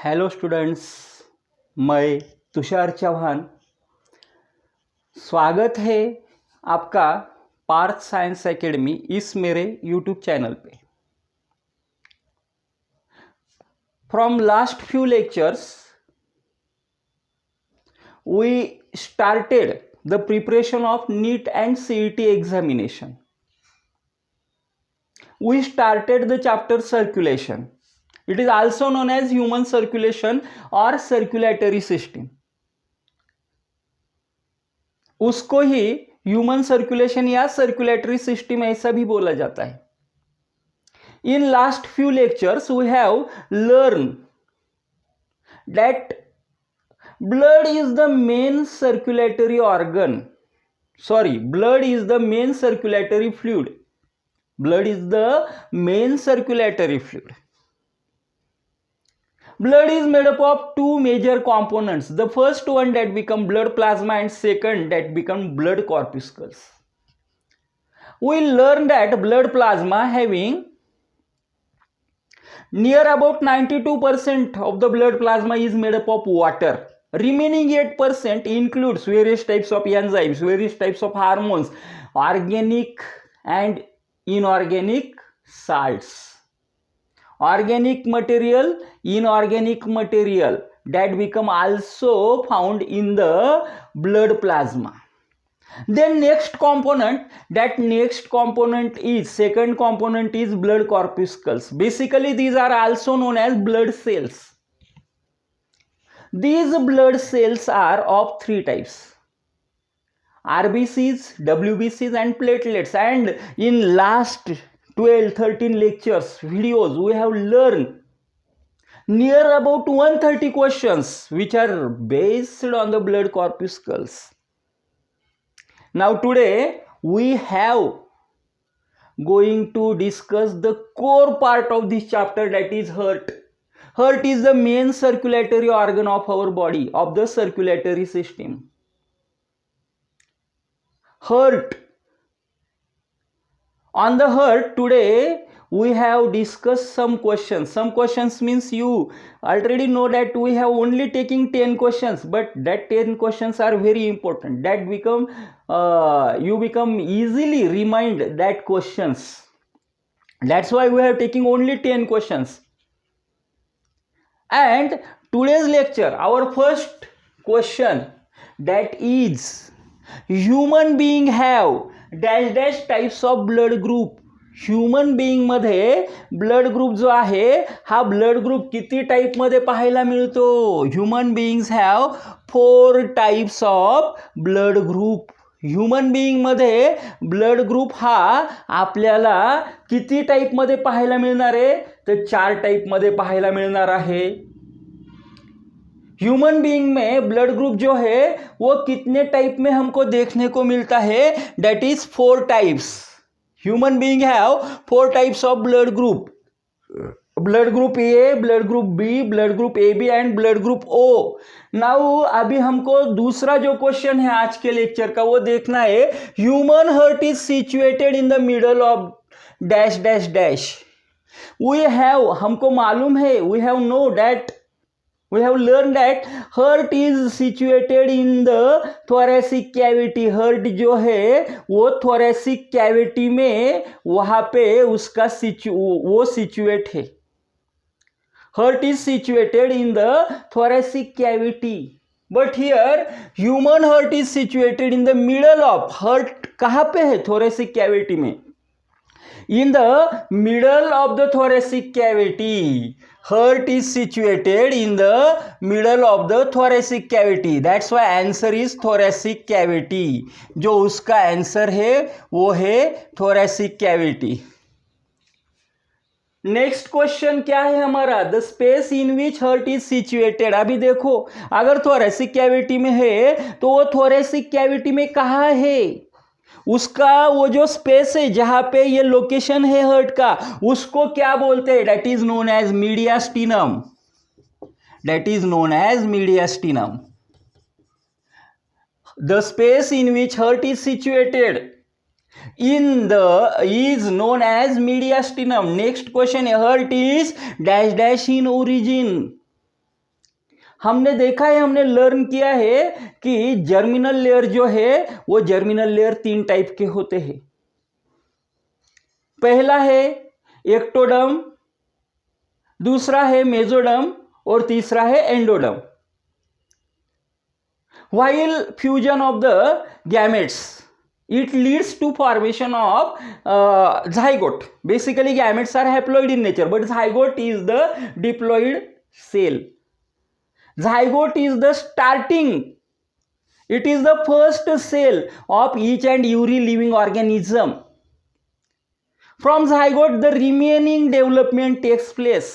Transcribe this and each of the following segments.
Hello students, मैं तुषार चौहान। स्वागत है आपका पार्थ साइंस एकेडमी इस मेरे यूट्यूब चैनल पे। From last few lectures we started the preparation of NEET and CET examination. We started the chapter circulation. It is also known as human circulation or circulatory system. उसको ही human circulation या circulatory system ऐसा भी बोला जाता है. In last few lectures we have learned that blood is the main circulatory organ. Blood is the main circulatory fluid. Blood is the main circulatory fluid. Blood is made up of two major components. The first one that become blood plasma and second that become blood corpuscles. We learned that blood plasma having near about 92% of the blood plasma is made up of water. Remaining 8% includes various types of enzymes, various types of hormones, organic and inorganic salts. Organic material, inorganic material that become also found in the blood plasma. Then next component is second component is blood corpuscles. Basically these are also known as blood cells. These blood cells are of three types: RBCs, WBCs and platelets. And in last 12-13 lectures videos we have learned near about 130 questions which are based on the blood corpuscles. Now today we have going to discuss the core part of this chapter, that is heart. Heart is the main circulatory organ of our body, of the circulatory system. Heart. On the heart today we have discussed some questions. Some questions means you already know that we have only taking 10 questions, but that 10 questions are very important. That become you become easily remind that questions. That's why we have taking only 10 questions. And today's lecture, our first question, that is human being have dash dash types of blood group. Human being मध्ये blood group जो आहे हा blood group किती type मध्ये पाहायला मिळतो? Human beings have 4 types of blood group. Human being मध्ये blood group हा आपल्याला किती टाइप मध्ये पाहायला मिळणार आहे? तर 4 टाइप मध्ये पाहायला मिळणार आहे. ह्यूमन बीइंग में ब्लड ग्रुप जो है वो कितने टाइप में हमको देखने को मिलता है? That is 4 types. Human being have 4 types of blood group. Blood group A, blood group B, blood group A B and blood group O. Now अभी हमको दूसरा जो क्वेश्चन है आज के लेक्चर का वो देखना है. Human heart is situated in the middle of dash dash dash. We have, हमको मालूम है, we have know that, we have learned that heart is situated in the thoracic cavity. heart जो है वो thoracic cavity में वहाँ पे उसका वो situate है. heart is situated in the thoracic cavity, but here human heart is situated in the middle of. heart कहाँ पे है? thoracic cavity में. In the middle of the thoracic cavity, heart is situated in the middle of the thoracic cavity. That's why answer is thoracic cavity. जो उसका answer है वो है thoracic cavity. Next question क्या है हमारा? The space in which heart is situated. अभी देखो, अगर थोरेसिक कैविटी में है तो वो थोरेसिक कैविटी में कहाँ है? उसका वो जो स्पेस है जहां पे ये लोकेशन है हार्ट का, उसको क्या बोलते हैं? That is known as mediastinum. That is known as mediastinum. The space in which heart is situated in the is known as mediastinum. Next question, heart is dash dash in origin. हमने देखा है, हमने learn किया है कि germinal layer जो है वो जर्मिनल लेयर 3 टाइप के होते हैं। पहला है एक्टोडर्म, दूसरा है मेसोडर्म और तीसरा है endoderm. While fusion of the gametes, it leads to formation of zygote. Basically gametes are haploid in nature, but zygote is the diploid cell. Zygote is the starting, it is the first cell of each and every living organism. From zygote the remaining development takes place.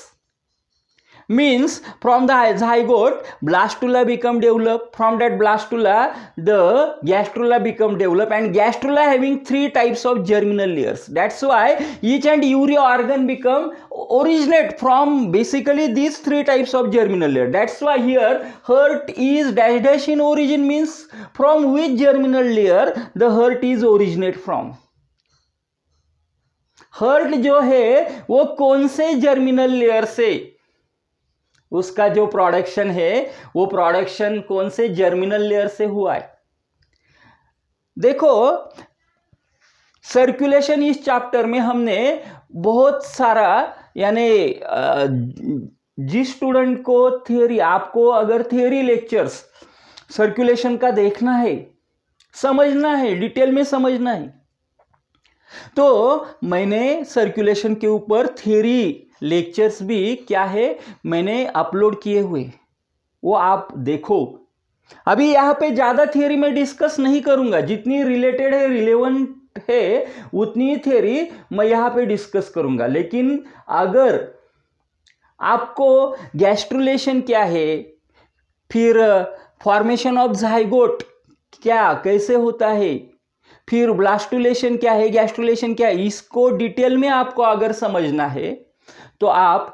Means from the zygote blastula become developed, from that blastula the gastrula become developed, and gastrula having 3 types of germinal layers. That's why each and every organ become originate from basically these 3 types of germinal layer. That's why here heart is dash dash in origin, means from which germinal layer the heart is originate from. heart जो है वो कौन से germinal layer से, उसका जो production है वो प्रोडक्शन कौन से जर्मिनल लेयर से हुआ है। देखो सर्कुलेशन इस चैप्टर में हमने बहुत सारा, यानी जिस स्टूडेंट को थियरी, आपको अगर थियरी लेक्चर्स सर्कुलेशन का देखना है, समझना है, डिटेल में समझना है, तो मैंने सर्कुलेशन के ऊपर थियरी लेक्चर्स भी क्या है मैंने अपलोड किए हुए, वो आप देखो। अभी यहाँ पे ज़्यादा थियरी में डिस्कस नहीं करूँगा, जितनी रिलेटेड है, रिलेवेंट है, उतनी थियरी मैं यहाँ पे डिस्कस करूँगा। लेकिन अगर आपको गैस्ट्रुलेशन क्या है, फिर फॉर्मेशन ऑफ ज़ाइगोट क्या कैसे होता है, फिर ब्लास्टुलेशन क्या है, गैस्ट्रुलेशन क्या है, इसको डिटेल में आपको अगर समझना है तो आप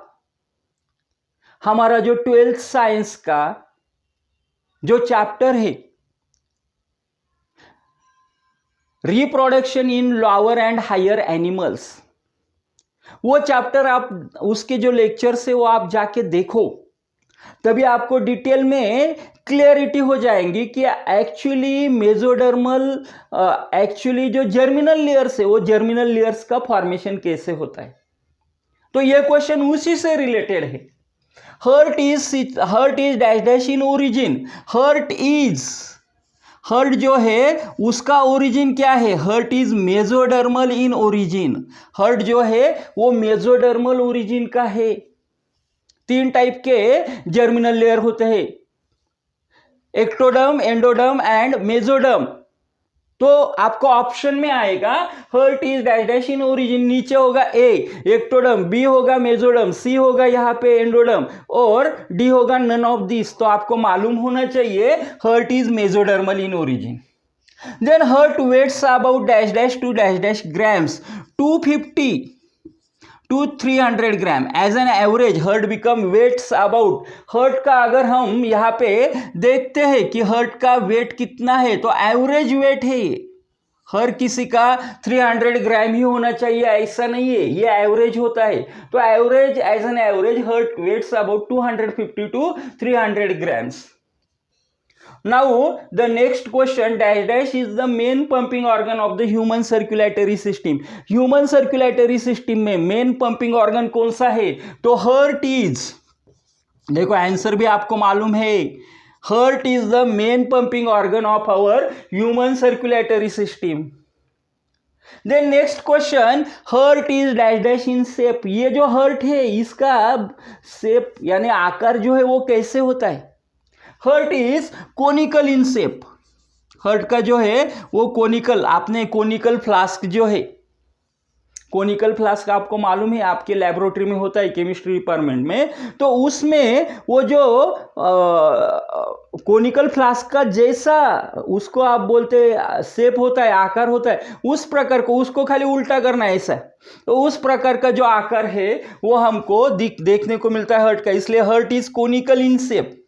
हमारा जो 12th साइंस का जो चैप्टर है reproduction in lower and higher animals, वो चैप्टर आप उसके जो लेक्चर्स है वो आप जाके देखो, तभी आपको डिटेल में क्लियरिटी हो जाएंगी कि एक्चुअली मेसोडर्मल, एक्चुअली जो जर्मिनल लेयर्स है वो जर्मिनल लेयर्स का फॉर्मेशन कैसे होता है। तो ये क्वेश्चन उसी से रिलेटेड है। Heart is dash dash in origin, heart जो है उसका ओरिजिन क्या है, heart is mesodermal in origin, heart जो है वो मेसोडर्मल ओरिजिन का है। 3 टाइप के जर्मिनल लेयर होते हैं, एक्टोडर्म, एंडोडर्म एंड मेसोडर्म। तो आपको ऑप्शन में आएगा heart is dash dash in origin, नीचे होगा ए एक्टोडर्म, बी होगा मेसोडर्म, सी होगा यहाँ पे एंडोडर्म और डी होगा नन ऑफ दिस। तो आपको मालूम होना चाहिए heart is mesodermal in origin. Then heart weights about dash dash to dash dash grams, 250 to 300 gram as an average heart become weights about. Heart का अगर हम यहाँ पे देखते हैं कि हर्ट का वेट कितना है, तो एवरेज वेट है ये, हर किसी का 300 ग्राम ही होना चाहिए ऐसा नहीं है, ये एवरेज होता है। तो average, as an average heart weights about 250 to 300 grams. Now the next question, dash dash is the main pumping organ of the human circulatory system. Human circulatory system में main pumping organ कौन सा है, तो heart is, देखो answer भी आपको मालूम है, heart is the main pumping organ of our human circulatory system. Then next question, heart is dash dash in shape, ये जो heart है इसका shape यानी आकार जो है वो कैसे होता है, heart is conical in shape, heart का जो है वो कोनिकल, आपने कोनिकल फ्लास्क जो है, कोनिकल फ्लास्क आपको मालूम है आपके लेबोरेटरी में होता है केमिस्ट्री डिपार्टमेंट में, तो उसमें वो जो कोनिकल फ्लास्क का जैसा उसको आप बोलते शेप होता है, आकार होता है, उस प्रकार को उसको खाली उल्टा करना है ऐसा, तो उस प्रकार का जो आकार है वो हमको देखने को मिलता है हर्ट का, इसलिए heart is conical in shape.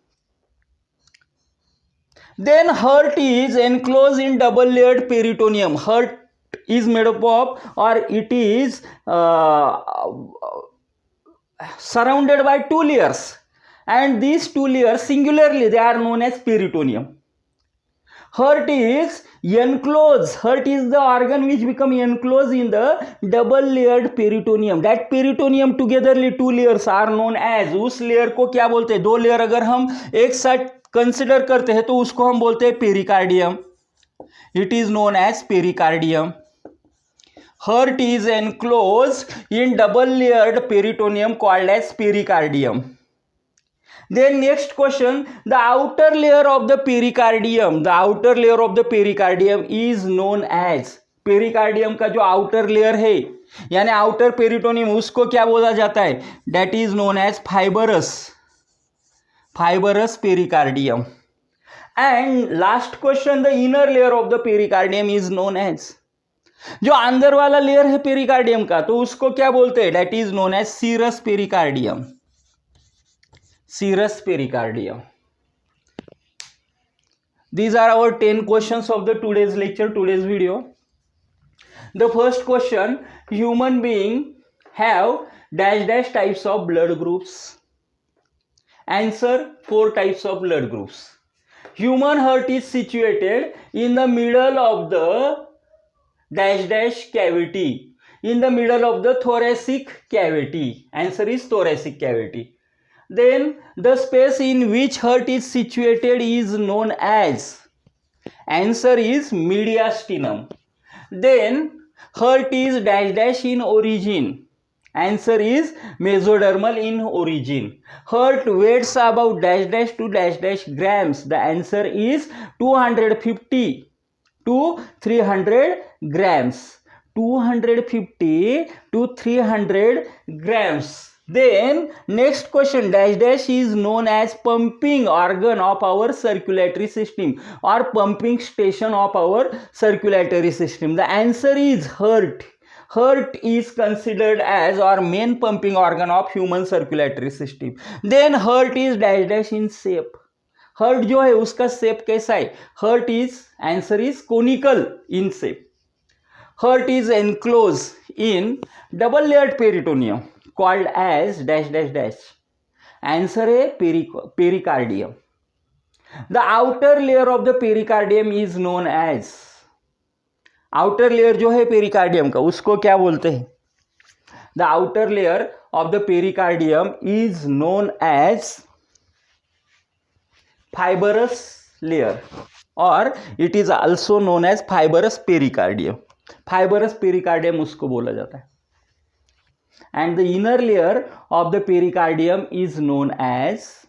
Then heart is enclosed in double layered peritoneum. Heart is made up of, or it is surrounded by 2 layers. and these two layers singularly they are known as peritoneum. Heart is enclosed. Heart is the organ which become enclosed in the double layered peritoneum. That peritoneum togetherly two layers are known as, उस layer को क्या बोलते हैं, दो layer अगर हम एक साथ कंसिडर करते हैं तो उसको हम बोलते हैं pericardium. It is known as pericardium. Heart is enclosed in double layered peritoneum called as pericardium. Then next question, the outer layer of the pericardium, the outer layer of the pericardium is known as, pericardium का जो outer layer है यानी outer peritoneum उसको क्या बोला जाता है, that is known as fibrous pericardium. And last question, the inner layer of the pericardium is known as, जो अंदर वाला लेयर है पेरिकार्डियम का तो उसको क्या बोलते हैं, that is known as serous pericardium. Serous pericardium. These are our 10 questions of the today's lecture, today's video. The first question, human being have dash dash types of blood groups. Answer, 4 types of blood groups. Human heart is situated in the middle of the dash dash cavity, in the middle of the thoracic cavity. Answer is thoracic cavity. Then the space in which heart is situated is known as, answer is mediastinum. Then heart is dash dash in origin. Answer is mesodermal in origin. Heart weighs about dash dash to dash dash grams. The answer is 250 to 300 grams. 250 to 300 grams. Then next question, dash dash is known as pumping organ of our circulatory system or pumping station of our circulatory system. The answer is heart. Heart is considered as our main pumping organ of human circulatory system. Then heart is dash dash in shape. Heart जो है उसका shape कैसा है, heart is, answer is conical in shape. Heart is enclosed in double layered peritoneum called as dash dash dash. Answer है pericardium. The outer layer of the pericardium is known as, outer layer जो है pericardium का उसको क्या बोलते हैं, the outer layer of the pericardium is known as fibrous layer or it is also known as fibrous pericardium. Fibrous pericardium उसको बोला जाता है. And the inner layer of the pericardium is known as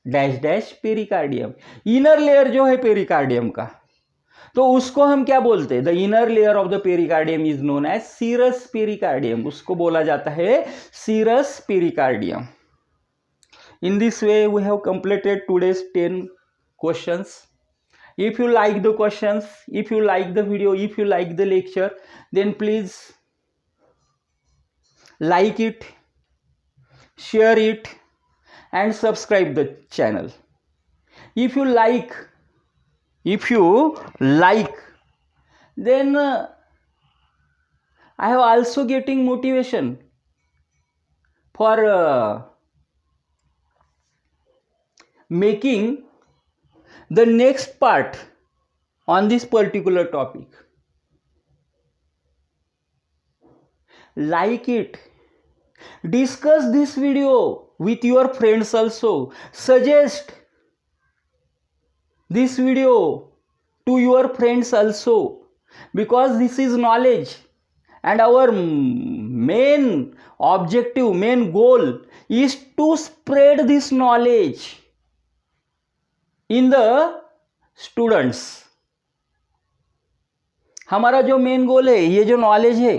dash dash pericardium. Inner layer जो है pericardium का तो उसको हम क्या बोलते हैं, the inner layer of the pericardium is known as serous pericardium. उसको बोला जाता है serous pericardium. In this way we have completed today's 10 questions. If you like the questions, if you like the video, if you like the lecture, then please like it, share it and subscribe the channel. If you like, then I have also getting motivation for making the next part on this particular topic. Like it, discuss this video with your friends also, suggest this video to your friends also, because this is knowledge and our main objective, main goal is to spread this knowledge in the students. हमारा जो main goal है, ये जो knowledge है,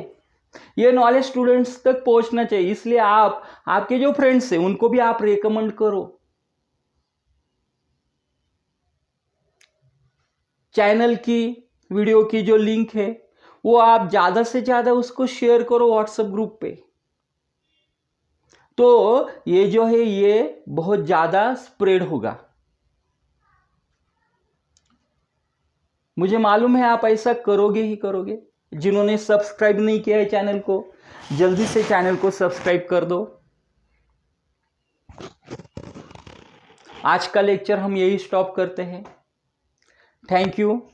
ये knowledge students तक पहुंचना चाहिए. इसलिए आप आपके जो फ्रेंड्स हैं उनको भी आप रेकमेंड करो. चैनल की वीडियो की जो लिंक है वो आप ज़्यादा से ज़्यादा उसको शेयर करो व्हाट्सएप ग्रुप पे. तो ये जो है ये बहुत ज़्यादा स्प्रेड होगा. मुझे मालूम है आप ऐसा करोगे ही करोगे. जिन्होंने सब्सक्राइब नहीं किया है चैनल को, जल्दी से चैनल को सब्सक्राइब कर दो. आज का लेक्चर हम यही स्टॉप करते हैं। Thank you.